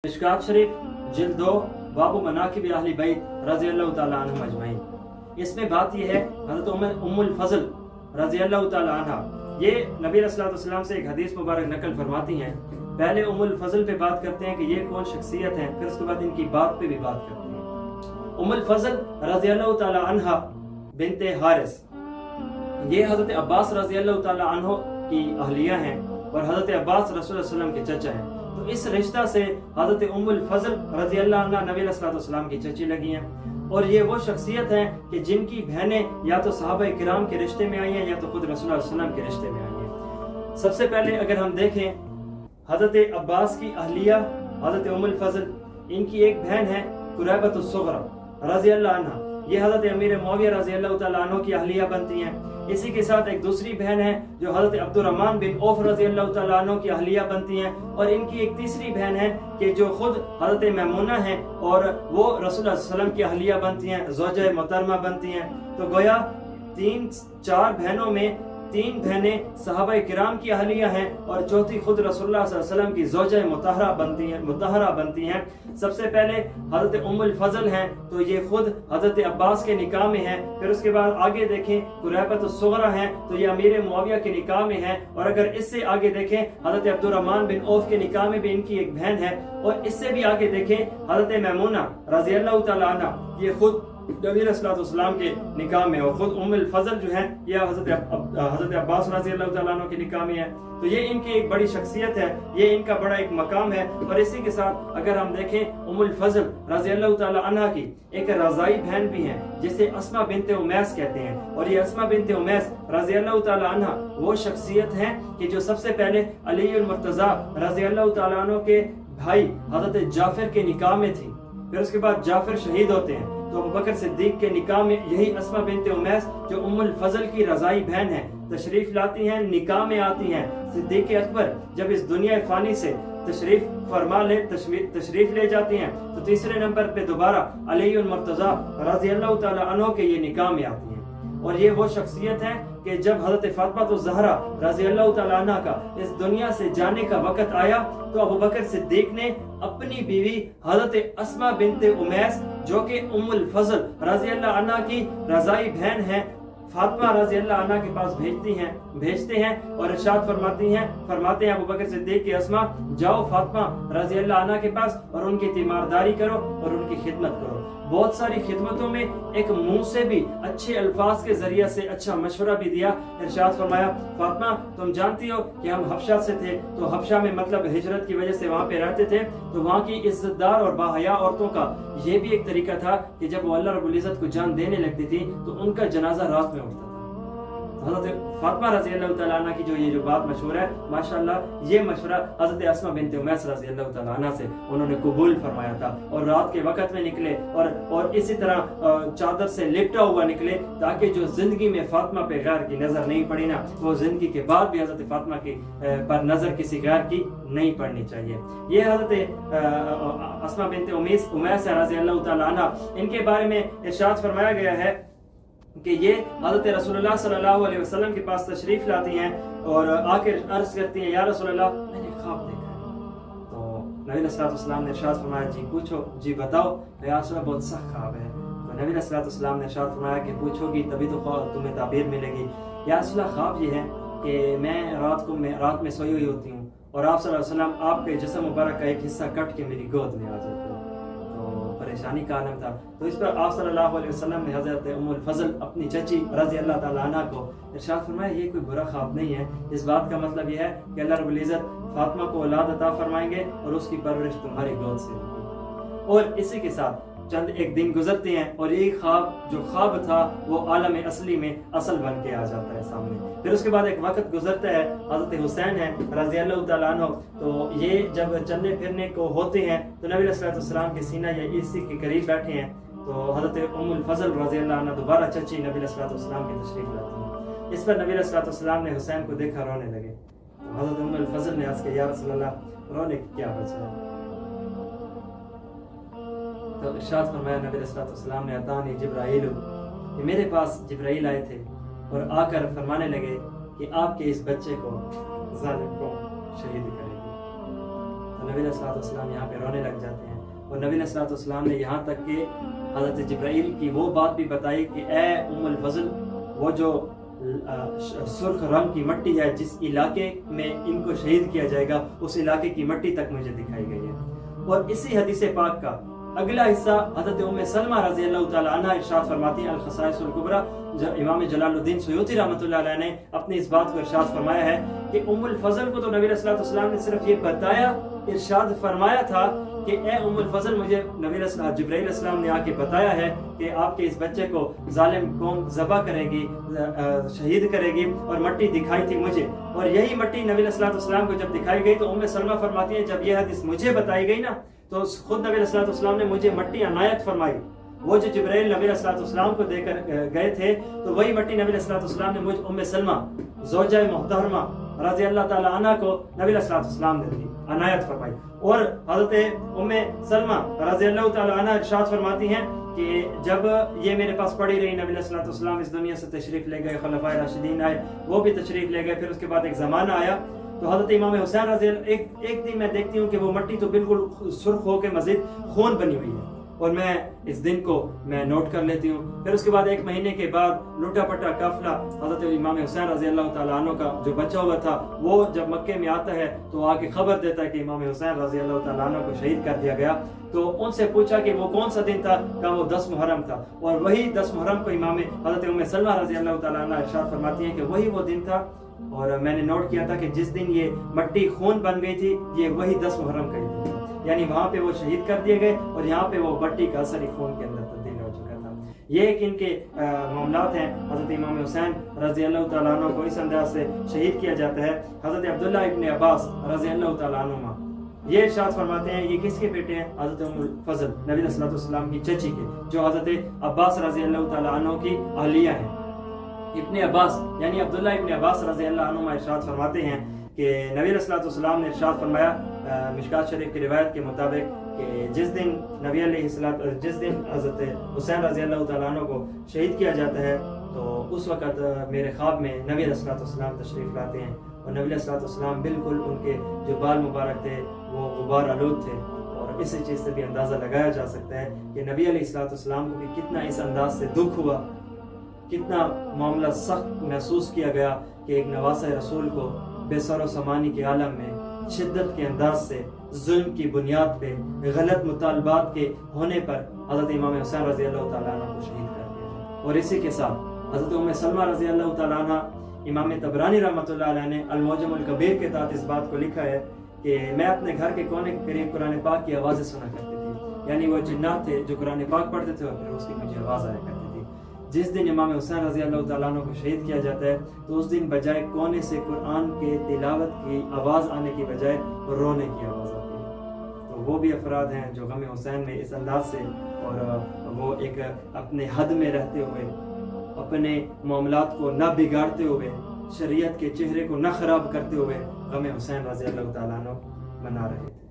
मिशकात शरीफ जिल्द 2 बाबु मनाकिब अहले बैत रज़ियल्लाहु ताला अन्हुम अजमईन। इसमें बात यह है हज़रत उम्मुल फज़ल रज़ियल्लाहु ताला अन्हा ये नबी रसूलुल्लाह सल्लल्लाहु अलैहि वसल्लम से एक हदीस मुबारक नकल फरमाती हैं। पहले उम्मुल फज़ल पे बात करते हैं कि ये कौन शख्सियत है, फिर उसके बाद इनकी बात पे भी बात करते हैं। उम्मुल फज़ल रज़ियल्लाहु ताला अन्हा बिनते हारिस, ये हज़रत अब्बास रज़ियल्लाहु ताला अन्हु की अहलिया हैं और हज़रत अब्बास रसूलुल्लाह सल्लल्लाहु अलैहि वसल्लम के चचा हैं। तो इस रिश्ता से हज़रत उम्मुल फज़ल रज़ियल्लाहु अन्हा नबी सल्लल्लाहु अलैहि वसल्लम की चची लगी हैं और ये वो शख्सियत हैं कि जिनकी बहनें या तो सहाबा किराम के रिश्ते में आई हैं या तो खुद रसूलुल्लाह सल्लल्लाहु अलैहि वसल्लम के रिश्ते में आई हैं। सबसे पहले अगर हम देखें हज़रत अब्बास की अहलिया हज़रत उम्मुल फज़ल, इनकी एक बहन है कुरैबतुस सुग़रा रज़ियल्लाहु अन्हा, ये हज़रत अमीर मुआविया रज़ियल्लाहु ताला अन्हु की अहलिया बनती हैं। इसी के साथ एक दूसरी बहन है जो हज़रत अब्दुर्रहमान बिन औफ रज़ियल्लाहु ताला अन्हु की अहलिया बनती हैं और इनकी एक तीसरी बहन है कि जो खुद हज़रत मैमूना है और वो रसूलुल्लाह सल्लल्लाहु अलैहि वसल्लम की अहलिया बनती हैं, ज़ौजा मोहतरमा बनती हैं। तो गोया 3-4 बहनों में 3 बहनें सहाबा किराम की अहलिया हैं और चौथी खुद रसूलुल्लाह सल्लल्लाहु अलैहि वसल्लम की ज़ौजा मुतहरा बनती हैं। सबसे पहले हज़रत उम्मुल फज़ल हैं तो ये खुद हज़रत अब्बास के निकाह में हैं। फिर उसके बाद आगे देखें कुरैबतुस सुग़रा हैं तो ये अमीर मुआविया के निकाह में हैं। और अगर इससे आगे देखें हज़रत अब्दुर्रहमान बिन औफ के निकाह में भी इनकी एक बहन है। और इससे भी आगे देखें हज़रत मैमूना रज़ियल्लाहु ताला अन्हा, ये खुद नबी सल्लल्लाहु अलैहि वसल्लम के निकाह में और खुद उम्मुल फज़ल जो है ये हज़रत अब्बास रज़ियल्लाहु ताला अन्हु के निकाह में है। तो ये इनकी एक बड़ी शख्सियत है, ये इनका बड़ा एक मकाम है। और इसी के साथ अगर हम देखें उम्मुल फज़ल रज़ियल्लाहु ताला अन्हा की एक रज़ाई बहन भी है जिसे अस्मा बिनते उमैस कहते हैं। और ये अस्मा बिनते उमैस रज़ियल्लाहु ताला अन्हा वो शख्सियत हैं कि जो सबसे पहले अलीउल मुर्तज़ा रज़ियल्लाहु ताला अन्हु के भाई हज़रत जाफर के निकाह में थी। फिर उसके बाद जाफर शहीद होते हैं तो अबू बकर सिद्दीक के निकाह में यही अस्मा बिनते उमैस जो उम्मुल फज़ल की रज़ाई बहन है तशरीफ लाती हैं, निकाह में आती हैं। सिद्दीक अकबर जब इस दुनिया फानी से तशरीफ ले जाती हैं तो तीसरे नंबर पे दोबारा अलीउल मुर्तज़ा रज़ियल्लाहु ताला अन्हु के ये निकाह में आती हैं। और ये वो शख्सियत है कि जब हज़रत फातिमा ज़हरा रज़ियल्लाहु ताला अन्हा का इस दुनिया से जाने का वक़्त आया तो अबू बकर सिद्दीक ने अपनी बीवी हज़रत अस्मा बिनते उमैस जो कि उम्मुल फज़ल रज़ियल्लाहु अन्हा की रज़ाई बहन है फातिमा रज़ियल्लाहु अन्हा के पास भेजते हैं और इरशाद फरमाते हैं अबू बकर सिद्दीक की अस्मा जाओ फातिमा रज़ियल्लाहु अन्हा के पास और उनकी तीमारदारी करो और उनकी खिदमत करो। बहुत सारी खिदमतों में एक मुंह से भी अच्छे अल्फाज के जरिए से अच्छा मशवरा भी दिया। इरशाद फरमाया फातिमा तुम जानती हो कि हम हबशा से थे, तो हबशा में मतलब हिजरत की वजह से वहाँ पे रहते थे। तो वहाँ की इज्जतदार और बाहया औरतों का ये भी एक तरीका था कि जब वो अल्लाह रब्बुल इज़्ज़त को जान देने लगती थी तो उनका जनाजा रात में उठता था। हज़रत फातिमा रज़ियल्लाहु ताला अन्हा की जो बात मशहूर है माशाअल्लाह, ये मशवरा हज़रत अस्मा बिनते उमैस रज़ियल्लाहु ताला अन्हा से उन्होंने कबूल फरमाया था। और रात के वक़्त में निकले और इसी तरह चादर से लिपटा हुआ निकले ताकि जो जिंदगी में फातिमा पे गैर की नज़र नहीं पड़ी ना, वो जिंदगी के बाद भी हज़रत फातिमा की पर नज़र किसी गैर की नहीं पड़नी चाहिए। ये हज़रत अस्मा बिनते उमैस रज़ियल्लाहु ताला अन्हा, इनके बारे में इरशाद फरमाया गया है कि ये हज़रत रसूलुल्लाह सल्लल्लाहु अलैहि वसल्लम के पास तशरीफ लाती हैं और आकर अर्ज करती हैं या रसूलल्लाह मैंने ख्वाब देखा है। तो नबी सल्लल्लाहु अलैहि वसल्लम ने इरशाद फरमाया जी पूछो, जी बताओ। या रसूलल्लाह बहुत सख्त ख्वाब है। तो नबी सल्लल्लाहु अलैहि वसल्लम ने इरशाद फरमाया कि पूछोगी तभी तो तुम्हें ताबीर मिलेगी। या रसूलल्लाह ख्वाब ये है कि मैं रात में सोई हुई होती हूँ और आप सल्लल्लाहु अलैहि वसल्लम आपके जिस्म मुबारक का एक हिस्सा कट के मेरी गोद में आ जाता है। परेशानी का आलम था। तो इस पर आप सल्लल्लाहु अलैहि वसल्लम ने हज़रत उम्मुल फज़ल अपनी चची रज़ियल्लाहु ताला अन्हा को इरशाद फरमाया ये कोई बुरा ख्वाब नहीं है, इस बात का मतलब यह है कि अल्लाह रब्बुल इज़्ज़त फातिमा को औलाद अता फरमाएंगे और उसकी परवरिश तुम्हारी गोद से होगी। और इसी के साथ चंद एक दिन गुजरते हैं और ये ख्वाब था वो आलम असली में असल बन के आ जाता है सामने। फिर उसके बाद एक वक्त गुजरता है, हज़रत हुसैन है रज़ियल्लाहु ताला अन्हु, तो ये जब चलने फिरने को होते हैं तो नबी सल्लल्लाहु अलैहि वसल्लम के सीना या इसी के करीब बैठे हैं। तो हज़रत उम्मुल फज़ल रज़ियल्लाहु अन्हा दोबारा चची नबी सल्लल्लाहु अलैहि वसल्लम की तशरीफ लाती हैं। इस पर नबी सल्लल्लाहु अलैहि वसल्लम ने हुसैन को देखा रोने लगे। तो हज़रत उम्मुल फज़ल ने अर्ज़ किया या रसूलल्लाह रोने की क्या वजह है। तो इरशाद फरमाया नबी सल्लल्लाहु अलैहि वसल्लम ने अतानी जिब्राइल, मेरे पास जिब्राइल आए थे और आकर फरमाने लगे कि आपके इस बच्चे को जालिम को शहीद करेंगे। नबी अलैहिस्सलाम यहाँ पे रोने लग जाते हैं। और नबी अलैहिस्सलाम ने यहाँ तक कि हज़रत जिब्राइल की वो बात भी बताई कि ए उम्मुल फज़ल, वो जो सुर्ख रंग की मट्टी है जिस इलाके में इनको शहीद किया जाएगा, उस इलाके की मट्टी तक मुझे दिखाई गई है। और इसी हदीस पाक का अगला हिस्सा हज़रत उम्मे सलमा रज़ी अल्लाह तआला अन्हा इरशाद फरमाती हैं, अल खसाइसुल कुबरा, जब इमाम जलालुद्दीन सुयूती रहमतुल्लाह अलैह ने अपनी इस बात को इरशाद फरमाया है कि उम्मुल फज़ल को तो नबी अलैहिस्सलाम ने सिर्फ ये बताया, इरशाद फरमाया था कि ए उम्मुल फज़ल, मुझे नबी जिब्राइल अलैहिस्सलाम ने आके बताया है कि आपके इस बच्चे को जालिम कौम ज़बह करेगी, शहीद करेगी, और मट्टी दिखाई थी मुझे। और यही मट्टी नबी अलैहिस्सलाम को जब दिखाई गई तो उम्मे सलमा फरमाती है, जब यह हदीस मुझे बताई गई ना, तो खुद नबी अलैहिस्सलाम ने मुझे मट्टी अनायत फरमाई। वो जो जिब्राइल नबी अलैहिस्सलाम को देकर गए थे, तो वही मट्टी नबी अलैहिस्सलाम ने मुझ उम्मे सलमा ज़ौजा मोहतरमा रज़ी अल्लाह ताला अन्हा को नबी अलैहिस्सलाम ने दी, अनायत फरमाई। और हज़रत उम्मे सलमा रज़ी अल्लाह ताला अन्हा इरशाद फरमाती हैं कि जब ये मेरे पास पड़ी रही, नबी अलैहिस्सलाम इस दुनिया से तशरीफ ले गए, खुलफाए राशिदीन आए, वो भी तशरीफ ले गए, फिर उसके बाद एक ज़माना आया, तो हज़रत इमाम हुसैन रज़ी एक दिन मैं देखती हूँ कि वो मट्टी तो बिल्कुल सुर्ख होकर मज़ीद खून बनी हुई है, और मैं इस दिन को मैं नोट कर लेती हूँ। फिर उसके बाद एक महीने के बाद लुटा पटा काफिला हज़रत इमाम हुसैन रज़ी अल्लाह तआला अन्हु का जो बच्चा हुआ था, वो जब मक्के में आता है तो आके खबर देता है कि इमाम हुसैन रज़ी अल्लाह तआला अन्हु को शहीद कर दिया गया। तो उनसे पूछा कि वो कौन सा दिन था, कहा वो 10 मुहर्रम था। और वही 10 मुहर्रम को इमाम हज़रत उम्मे सलमा रज़ी अल्लाह तआला अन्हा इरशाद फरमाती हैं कि वही वो दिन था, और मैंने नोट किया था कि जिस दिन ये मट्टी खून बन गई थी, ये वही 10 मुहर्रम का ही दिन था। यानी वहाँ पे वो शहीद कर दिए गए, और यहाँ पे वो मट्टी का असर ही खून के अंदर तब्दील हो चुका था। ये एक इनके मामलात हैं। हज़रत इमाम हुसैन रज़ी अल्लाह तआला अन्हु को इस अंदाज से शहीद किया जाता है। हज़रत अब्दुल्लाह इब्न अब्बास रज़ी अल्लाह तआला अन्हुमा ये इरशाद फरमाते हैं, ये किसके बेटे हैं? हज़रत उम्मुल फज़ल नबी अलैहिस्सलाम की चची के, जो हज़रत अब्बास रज़ी अल्लाह तआला अन्हु की अहलिया हैं। इब्न अब्बास यानी अब्दुल्लाह इब्न अब्बास रज़ी अल्लाह अन्हुमा इरशाद फरमाते हैं कि नबी अलैहिस्सलाम ने इरशाद फरमाया मिशकात शरीफ की रिवायत के मुताबिक कि जिस दिन हज़रत हुसैन रज़ी अल्लाह तआला अन्हु को शहीद किया जाता है, तो उस वक़्त मेरे ख्वाब में नबी अलैहिस्सलाम तशरीफ़ लाते हैं, और नबी अलैहिस्सलाम बिल्कुल उनके जो बाल मुबारक थे वो गुबार आलूद थे। और इसी चीज़ से भी अंदाज़ा लगाया जा सकता है कि नबी अलैहिस्सलाम को भी कितना इस अंदाज से दुख हुआ, कितना मामला सख्त महसूस किया गया कि एक नवासा रसूल को बेसर समानी के आलम में शिद्दत के अंदाज से जुल्म की बुनियाद पे गलत मुतालबात के होने पर हज़रत इमाम हुसैन रज़ी अल्लाह तआला अन्हु को शहीद कर दिया जाए। और इसी के साथ हज़रत उम्मे सलमा रज़ी अल्लाह तआला अन्हा, इमाम तबरानी रहमतुल्लाह अलैह ने अल-मुअज्जमुल कबीर के तहत इस बात को लिखा है कि मैं अपने घर के कोने के करीब कुरान पाक की आवाज़ें सुना करती थी, यानी वो जिन्नात थे जो कुरान पाक पढ़ते थे और फिर उसकी मुझे आवाज़ आया करती थी। जिस दिन इमाम हुसैन रज़ी अल्लाह तआला अन्हु को शहीद किया जाता है, तो उस दिन बजाय कोने से कुरान के तिलावत की आवाज़ आने की बजाय रोने की आवाज़ आती है। तो वो भी अफराद हैं जो गम हुसैन में इस अंदाज से, और वो एक अपने हद में रहते हुए, अपने मामलात को न बिगाड़ते हुए, शरीयत के चेहरे को न ख़राब करते हुए गम हुसैन रज़ी अल्लाह तआला अन्हु मना रहे थे।